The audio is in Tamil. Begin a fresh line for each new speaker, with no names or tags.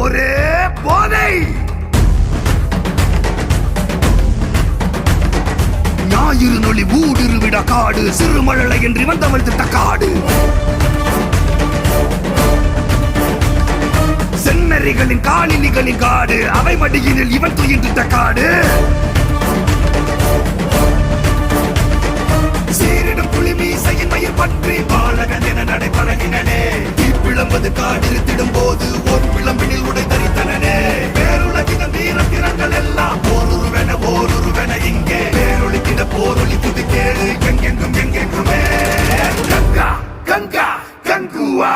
ஒரே போதை. ஞாயிறு நொழி ஊடுருவிட காடு, சிறுமழலை என்று வந்தவள் திட்ட காடு. செந்நரிகளின் காலினிகளின் காடு, அவை மடியினில் இவன் துயின்றிட்ட காடு. சீரிடும் புலிமீசையின் மயிர் பற்றி பாலகன் என நடைபழகினே. இப்பிளம்பது காடிருத்திடும் போது ஒரு பிளம்பினில் உடை தரித்தனே. பேருலகின வீர திறங்கள் எல்லாம் ஓருருவென இங்கே பேரொழிக்கிட போரொழி துதி கேடு எங்கெங்குமே. கங்கா கங்கா கங்குவா